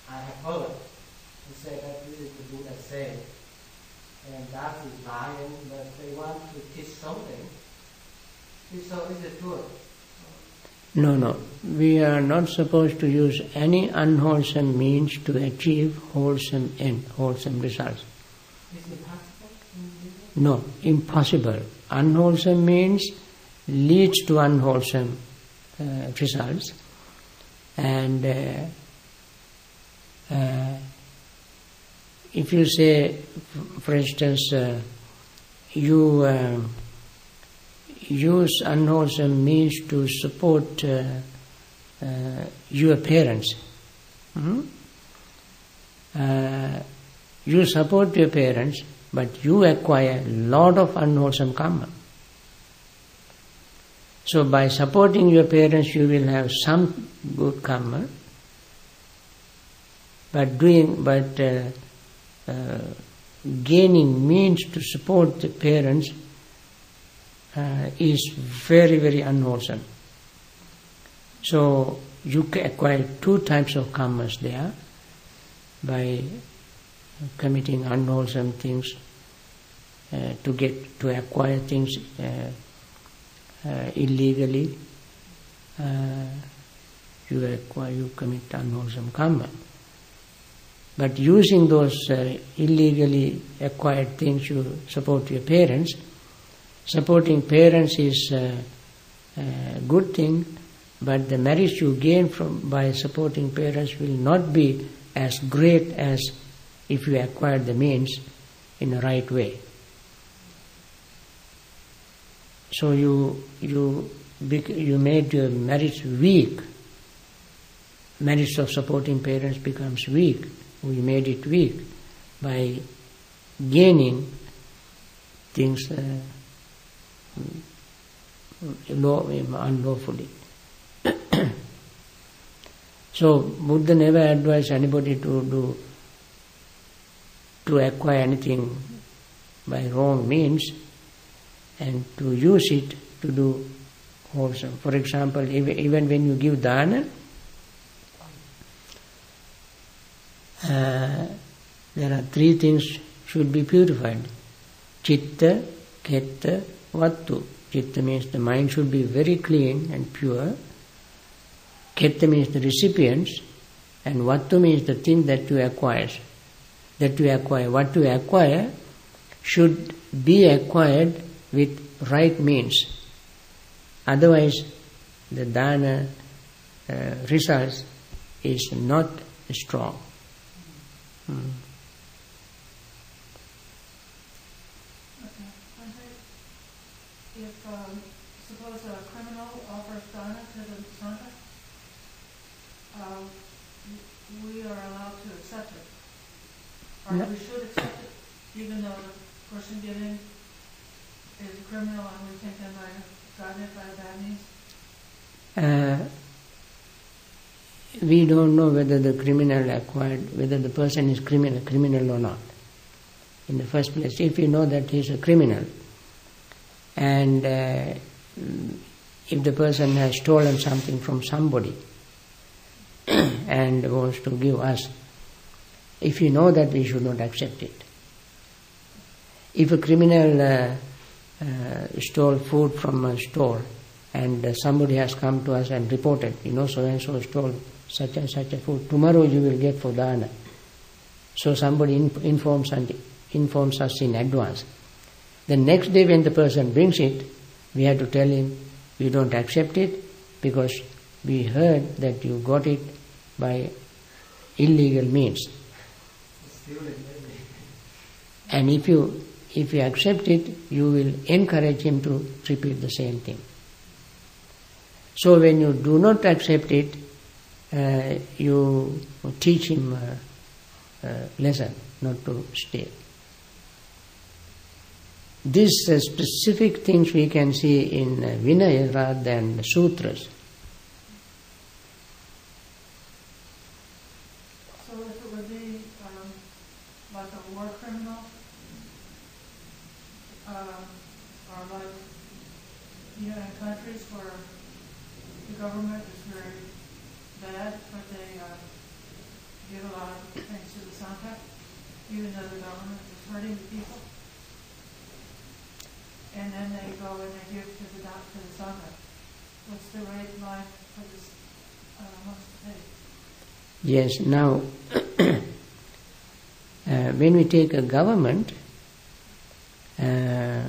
I have heard, and say that this is the Buddha said. And that is lying, but they want to teach something. So is it good? No. We are not supposed to use any unwholesome means to achieve wholesome end, wholesome results. Is it possible? No, impossible. Unwholesome means leads to unwholesome results. And if you say, for instance, you use unwholesome means to support your parents, you support your parents, but you acquire a lot of unwholesome karma. So by supporting your parents, you will have some good karma, but gaining means to support the parents is very, very unwholesome. So you acquire two types of karmas there by committing unwholesome things to acquire things illegally. You commit unwholesome karma. But using those illegally acquired things, you support your parents. Supporting parents is a good thing, but the merit you gain by supporting parents will not be as great as if you acquire the means in the right way. So you made your merits weak. Merits of supporting parents becomes weak. We made it weak by gaining things unlawfully. So Buddha never advised anybody to acquire anything by wrong means and to use it to do wholesome. For example, even when you give dana, there are three things should be purified. Chitta, ketta, vattu. Chitta means the mind should be very clean and pure. Ketta means the recipients, and vattu means the thing that you acquire. What you acquire should be acquired with right means. Otherwise, the dana results is not strong. Okay. If suppose a criminal offers dana to the Sangha, we are allowed to accept it. Or No. we should accept it, even though the person giving is a criminal and we think they might have gotten it by bad means. We don't know whether the whether the person is criminal or not. In the first place, if you know that he is a criminal, and if the person has stolen something from somebody and wants to give us, if you know that, we should not accept it. If a criminal stole food from a store and somebody has come to us and reported, so and so stole such and such a food, tomorrow you will get for dana. So somebody informs us in advance. The next day when the person brings it, we have to tell him, we don't accept it because we heard that you got it by illegal means. And if you accept it, you will encourage him to repeat the same thing. So when you do not accept it, you teach him a lesson not to steal. These specific things we can see in Vinaya rather than the sutras. So if it would be like a war criminal, or like in countries where the government is very bad, but they give a lot of things to the Sangha, even though the government is hurting the people. And then they go and they give to the Sangha. What's the right line for this wants to take? Yes, now when we take a government, a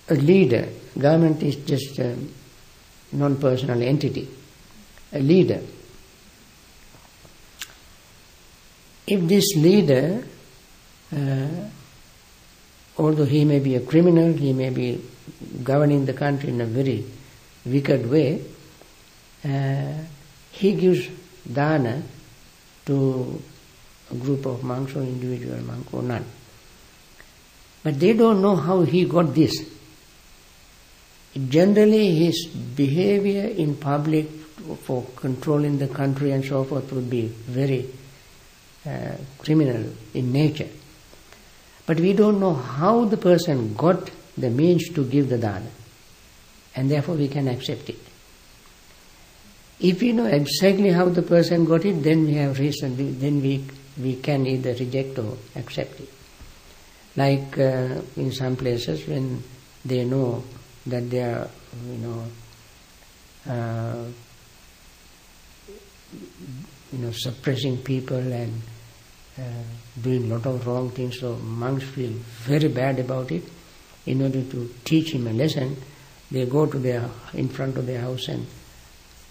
leader, government is just a non-personal entity, a leader. If this leader, although he may be a criminal, he may be governing the country in a very wicked way, he gives dana to a group of monks or individual monk or nun. But they don't know how he got this. Generally, his behavior in public for controlling the country and so forth would be very criminal in nature. But we don't know how the person got the means to give the dana, and therefore we can accept it. If we know exactly how the person got it, then we have reason, then we can either reject or accept it. Like in some places when they know that they are, suppressing people and doing a lot of wrong things, so monks feel very bad about it. In order to teach him a lesson, they go to in front of their house and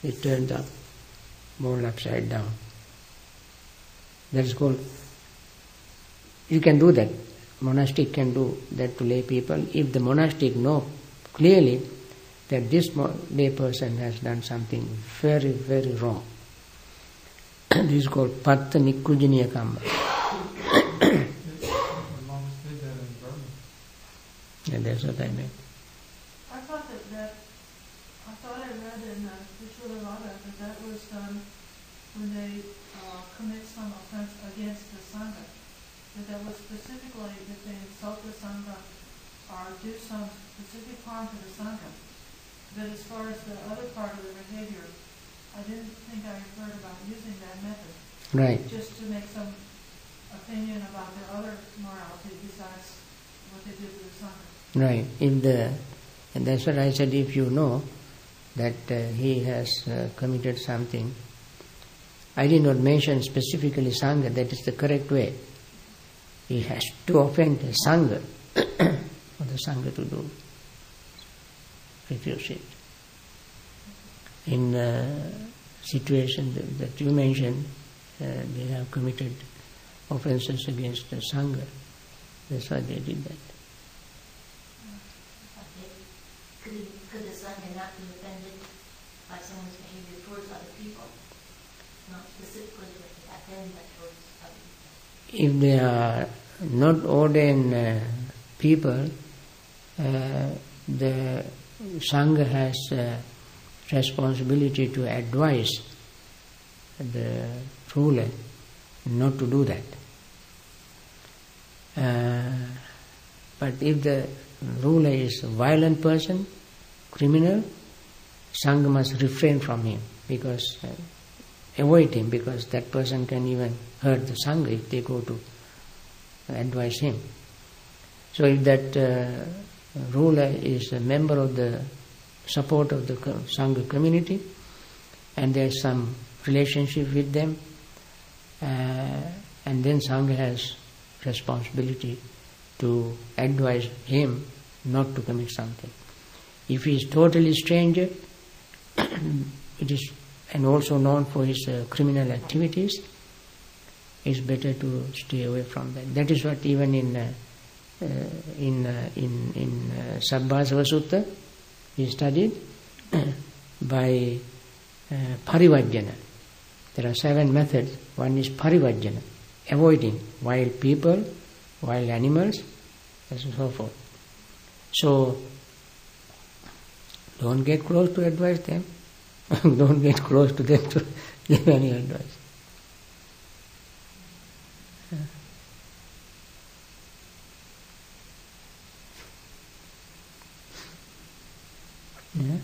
it turns up more upside down. That is called, you can do that. Monastic can do that to lay people. If the monastic know clearly that this lay person has done something very, very wrong. This is called Patta Nikkujaniya Kamma. Yeah, that's what I meant. I thought I read in the Vichuddhivada that was done when they commit some offense against the Sangha. That was specifically if they insult the Sangha or do some specific harm to the Sangha. But as far as the other part of the behavior, I didn't think I heard about using that method. Right. Just to make some opinion about their other morality besides what they did to the Sangha. Right. And that's what I said, if you know that he has committed something, I did not mention specifically Sangha, that is the correct way. He has to offend the Sangha for the Sangha to do, refuse it. In situation that you mentioned, they have committed offences against the Sangha. That's why they did that. Could the Sangha not be offended by someone's behavior towards other people? Not specifically with them, but towards other people. If they are not ordained people, the Sangha has responsibility to advise the ruler not to do that. But if the ruler is a violent person, criminal, Sangha must refrain from him, because avoid him, because that person can even hurt the Sangha if they go to advise him. So if that ruler is a member of the support of the Sangha community and there is some relationship with them, and then Sangha has responsibility to advise him not to commit something. If he is totally stranger, it is, and also known for his criminal activities, it's better to stay away from that. That is what even in Sabbhasava Sutta we studied by parivajjana. There are 7 methods. One is parivajjana, avoiding wild people, wild animals, and so forth. So, don't get close to advise them. Don't get close to them to give any advice. Yeah.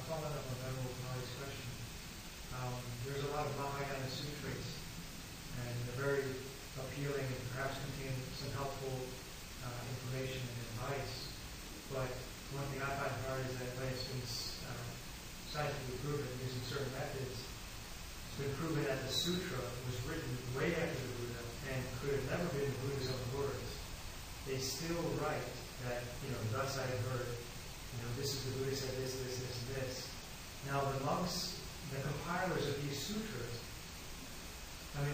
Following up on Venerable Kanali's question, there's a lot of Mahayana sutras, and they're very appealing and perhaps contain some helpful information and advice. But one thing I find hard is that when it's been scientifically proven using certain methods, it's been proven that the sutra was written way after the Buddha and could have never been the Buddha's own words. They still write that, thus I have heard. This is the Buddha said this, this, this, and this. Now the monks, the compilers of these sutras,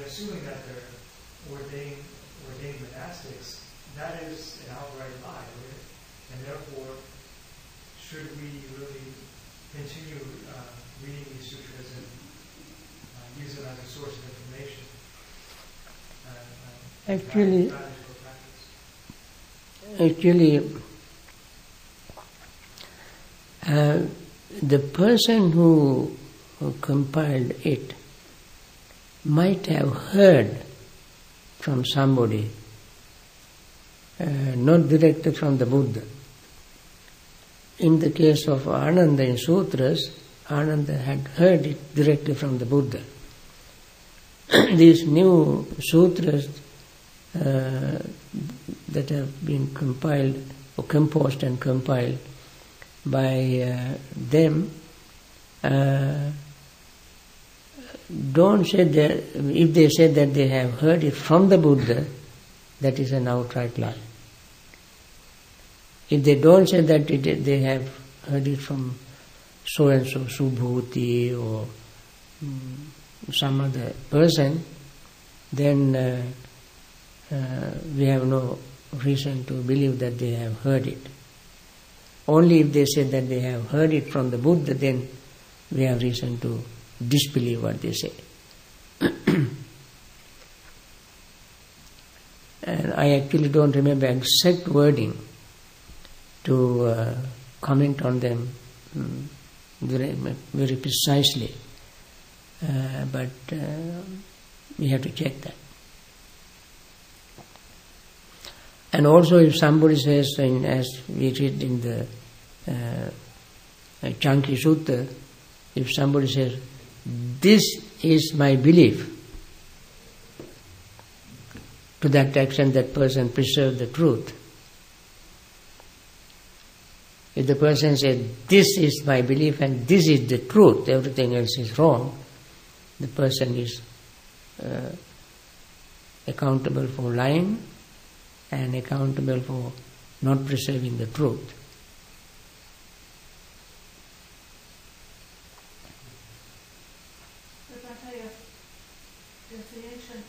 assuming that they're ordained monastics, that is an outright lie, right? And therefore, should we really continue reading these sutras and use them as a source of information? Actually, the person who compiled it might have heard from somebody, not directly from the Buddha, in the case of Ananda in sutras, Ananda had heard it directly from the Buddha. These new sutras that have been compiled or composed and compiled by them don't say that, if they say that they have heard it from the Buddha, that is an outright lie. If they don't say that they have heard it from so-and-so Subhuti or some other person, then we have no reason to believe that they have heard it. Only if they say that they have heard it from the Buddha, then we have reason to disbelieve what they say. And I actually don't remember exact wording to comment on them very precisely, but we have to check that. And also if somebody says, as we read in the Chanki Sutta, if somebody says, this is my belief, to that extent that person preserves the truth. If the person says, this is my belief and this is the truth, everything else is wrong, the person is accountable for lying and accountable for not preserving the truth. But I tell you, if the ancient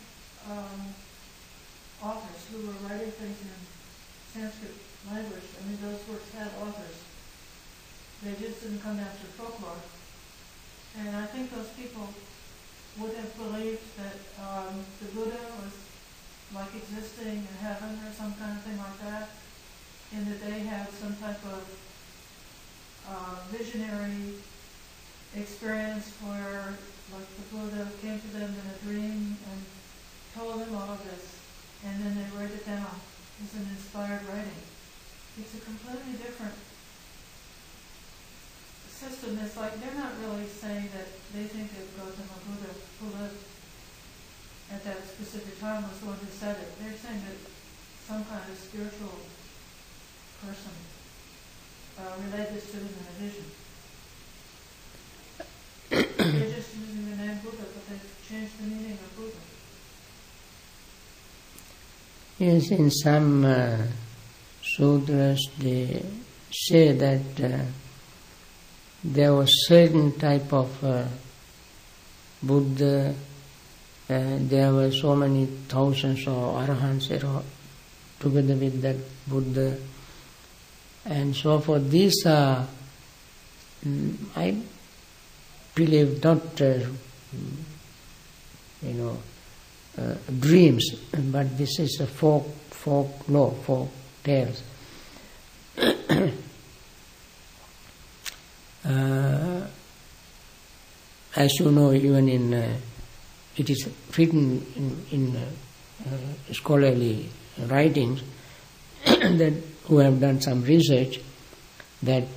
authors who were writing things in Sanskrit language, I mean, those works had authors. They just didn't come after folklore. And I think those people would have believed that the Buddha was like existing in heaven or some kind of thing like that, and that they had some type of visionary experience where, like, the Buddha came to them in a dream and told them all of this, and then they write it down as an inspired writing. It's a completely different system. It's like they're not really saying that they think that Gautama Buddha, who lived at that specific time, was the one who said it. They're saying that some kind of spiritual person relayed this to them in a vision. They're just using the name Buddha, but they've changed the meaning of Buddha. Yes, in some sutras they say that there was certain type of Buddha, there were so many thousands of arahants together with that Buddha, and so forth. These are, I believe, not dreams, but this is a folk tales. As you know, even in it is written in scholarly writings that who have done some research that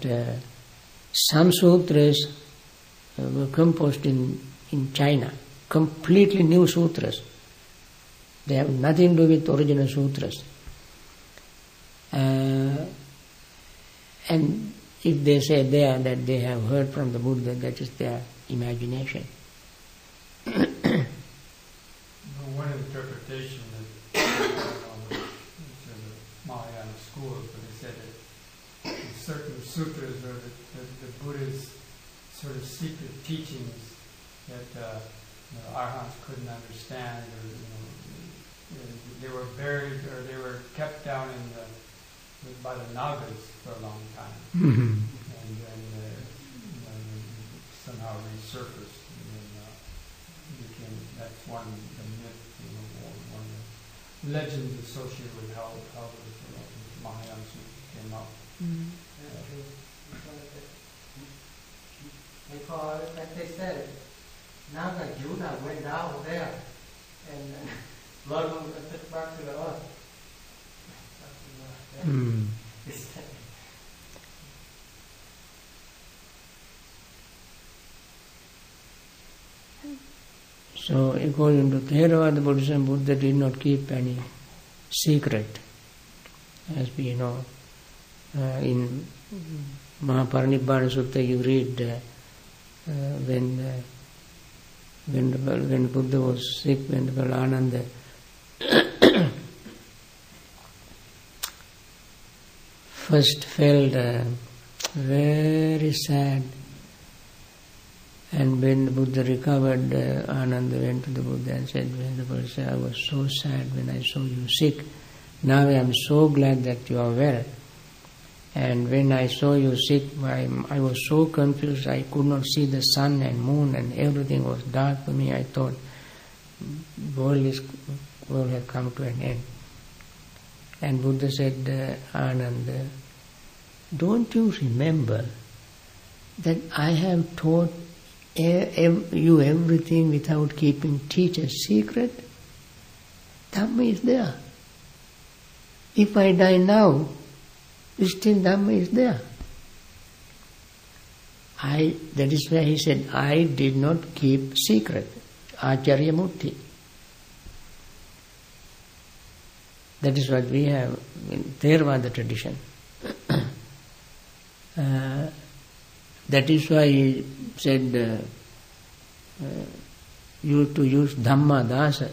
some sutras were composed in China, completely new sutras. They have nothing to do with original sutras. And if they say there that they have heard from the Buddha, that is their imagination. One interpretation of the Mahayana schools, where they said that in certain sutras or the Buddha's sort of secret teachings that arhants couldn't understand, or they were buried or they were kept down by the Nagas for a long time, Mm-hmm. and then somehow resurfaced. That's one the myth, one of the legends associated with how the Mahayana came up. Because, like they said, now that Judah went down there, and Lord took back to the earth. So according to Theravada Buddhism, Buddha did not keep any secret. As we know, in Mahaparinibbana Sutta you read when Buddha was sick, when Ananda first felt very sad, and when the Buddha recovered, Ananda went to the Buddha and said, Venerable Sir, I was so sad when I saw you sick. Now I am so glad that you are well. And when I saw you sick, I was so confused, I could not see the sun and moon and everything was dark for me. I thought world had come to an end. And Buddha said, Ananda, don't you remember that I have taught you everything without keeping teacher's secret? Dhamma is there. If I die now, still Dhamma is there. That is why he said, I did not keep secret. Acharya Murti. That is what we have in Theravada tradition. That is why he said, you to use Dhamma Dasa,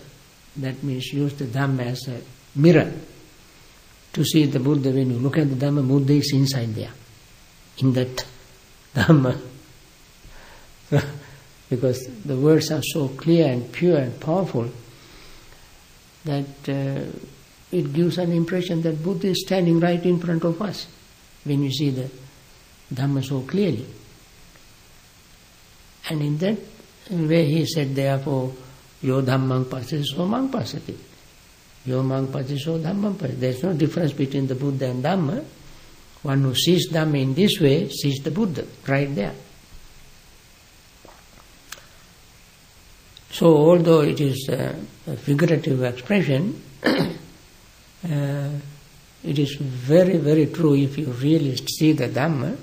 that means use the Dhamma as a mirror to see the Buddha. When you look at the Dhamma, Buddha is inside there, in that Dhamma. Because the words are so clear and pure and powerful that it gives an impression that Buddha is standing right in front of us when you see the Dhamma so clearly. And in that way he said, therefore, yo dhammang pasati so mang pasati. Yo mang pasati so dhammang pasati. There is no difference between the Buddha and Dhamma. One who sees Dhamma in this way sees the Buddha right there. So although it is a figurative expression, it is very, very true if you really see the Dhamma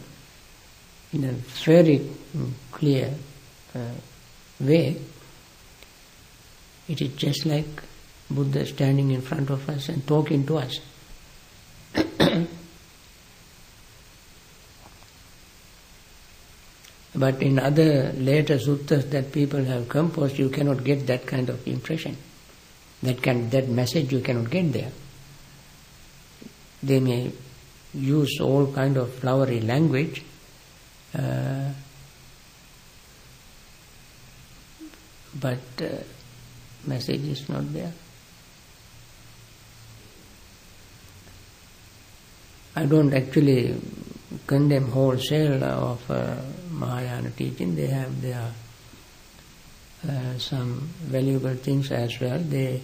in a very clear way. It is just like Buddha standing in front of us and talking to us. But in other later suttas that people have composed, you cannot get that kind of impression. That message you cannot get there. They may use all kind of flowery language, but message is not there. I don't actually condemn wholesale of Mahayana teaching. They have their some valuable things as well. They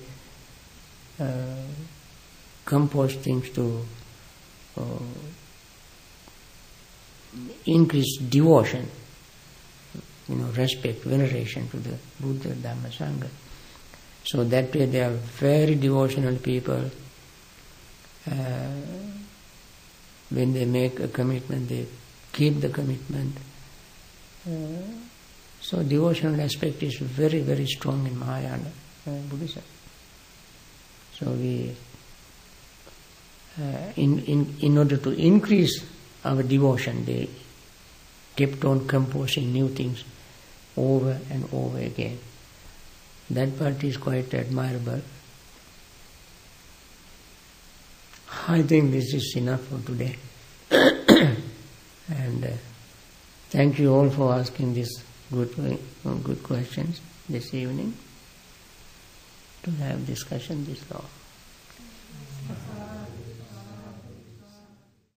compose things to increase devotion, respect, veneration to the Buddha, Dhamma, Sangha. So that way they are very devotional people. When they make a commitment, they keep the commitment. So devotional aspect is very, very strong in Mahayana Buddhism. So we, in order to increase our devotion, they kept on composing new things over and over again. That part is quite admirable. I think this is enough for today. And thank you all for asking these good questions this evening to have discussion this long.